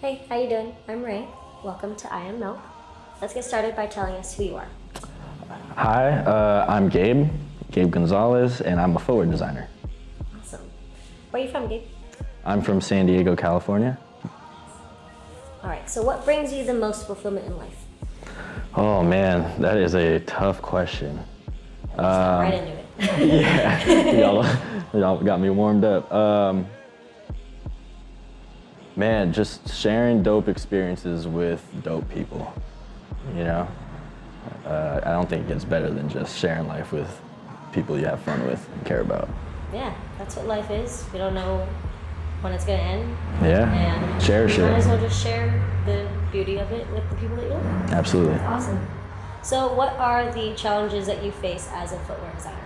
Hey, how you doing? I'm Ray. Welcome to I Am Milk. Let's get started by telling us who you are. Hi, I'm Gabe Gonzalez, and I'm a footwear designer. Awesome. Where are you from, Gabe? I'm from San Diego, California. All right, so what brings you the most fulfillment in life? Oh man, that is a tough question. Let's get right into it. Yeah, y'all got me warmed up. Man, just sharing dope experiences with dope people, you know? I don't think it gets better than just sharing life with people you have fun with and care about. Yeah, that's what life is. We don't know when it's gonna end. Yeah, And cherish you might it. as well just share the beauty of it with the people that you love. Absolutely. Awesome. So what are the challenges that you face as a footwear designer?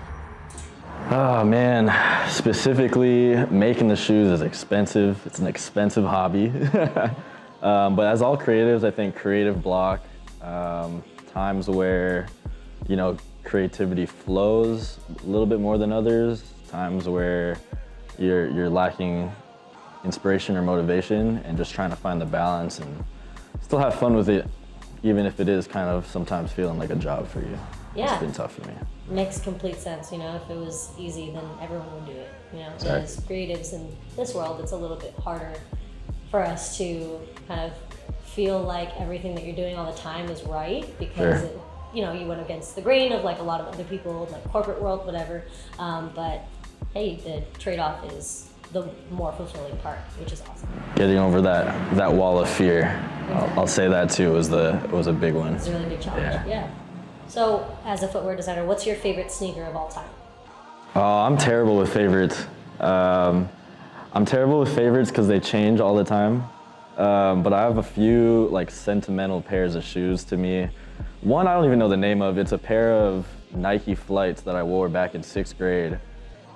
Oh man, specifically making the shoes is expensive. It's an expensive hobby. But as all creatives, I think creative block, times where, creativity flows a little bit more than others, times where you're lacking inspiration or motivation and just trying to find the balance and still have fun with it, even if it is kind of sometimes feeling like a job for you. Yeah. It's been tough for me. Makes complete sense. If it was easy, then everyone would do it. Exactly. As creatives in this world, it's a little bit harder for us to kind of feel like everything that you're doing all the time is right because Sure. you went against the grain of like a lot of other people, like corporate world, whatever. But hey, the trade-off is the more fulfilling part, which is awesome. Getting over that wall of fear, I'll say that too, was a big one. It's a really big challenge. Yeah. So, as a footwear designer, what's your favorite sneaker of all time? Oh, I'm terrible with favorites. I'm terrible with favorites because they change all the time. But I have a few like sentimental pairs of shoes to me. One I don't even know the name of. It's a pair of Nike Flights that I wore back in 6th grade.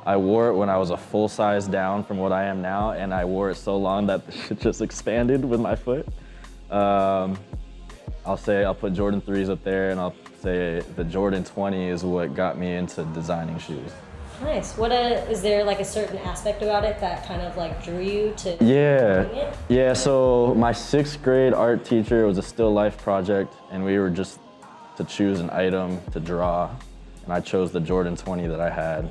I wore it when I was a full size down from what I am now, and I wore it so long that the shit just expanded with my foot. I'll put Jordan 3s up there, and I'll say the Jordan 20 is what got me into designing shoes. Nice. Is there like a certain aspect about it that kind of like drew you to doing it? Yeah, so my 6th grade art teacher, it was a still life project, and we were just to choose an item to draw, and I chose the Jordan 20 that I had,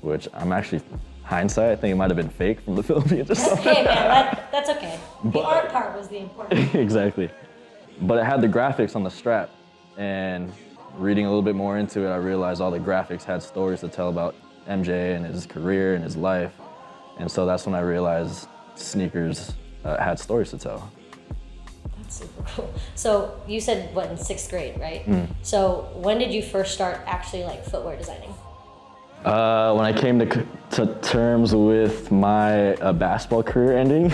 which I'm actually, hindsight, I think it might have been fake from the Philippines or something. Hey man, that's okay. The art part was the important. Exactly. But it had the graphics on the strap, and reading a little bit more into it, I realized all the graphics had stories to tell about MJ and his career and his life. And so that's when I realized sneakers had stories to tell. That's super cool. So you said what, in 6th grade, right? So when did you first start actually like footwear designing? When I came to terms with my basketball career ending,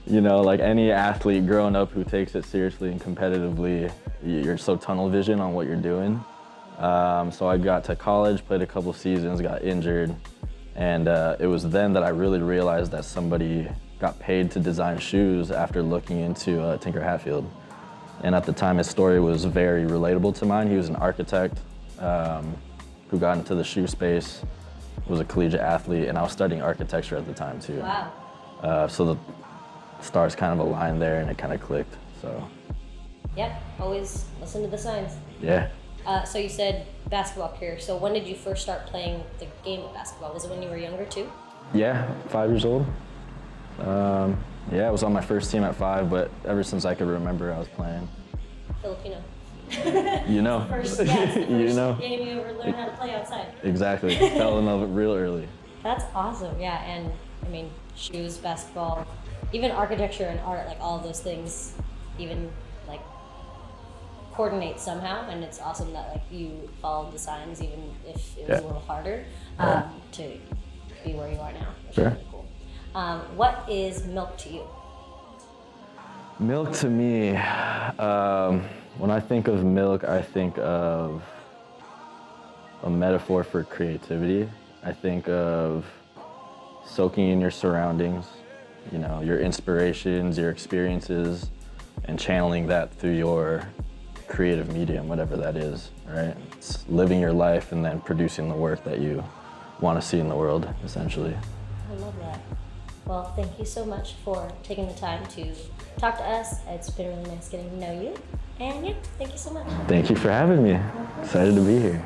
like any athlete growing up who takes it seriously and competitively, you're so tunnel vision on what you're doing. So I got to college, played a couple seasons, got injured, and it was then that I really realized that somebody got paid to design shoes after looking into Tinker Hatfield. And at the time, his story was very relatable to mine. He was an architect who got into the shoe space, was a collegiate athlete, and I was studying architecture at the time too. Wow. So the stars kind of aligned there, and it kind of clicked. So. Yep. Always listen to the signs. Yeah. So you said basketball career. So when did you first start playing the game of basketball? Was it when you were younger too? Yeah, 5 years old. I was on my first team at 5, but ever since I could remember, I was playing. Filipino. First game you ever learned how to play outside. Exactly. Fell in love real early. That's awesome. Yeah, and I mean, shoes, basketball, even architecture and art, like all of those things, even like coordinate somehow. And it's awesome that like you followed the signs, even if it was a little harder to be where you are now. Which is really cool. What is milk to you? Milk to me, when I think of milk, I think of a metaphor for creativity. I think of soaking in your surroundings, your inspirations, your experiences, and channeling that through your creative medium, whatever that is, right? It's living your life and then producing the work that you want to see in the world, essentially. I love that. Well, thank you so much for taking the time to talk to us. It's been really nice getting to know you. And yeah, thank you so much. Thank you for having me. Excited to be here.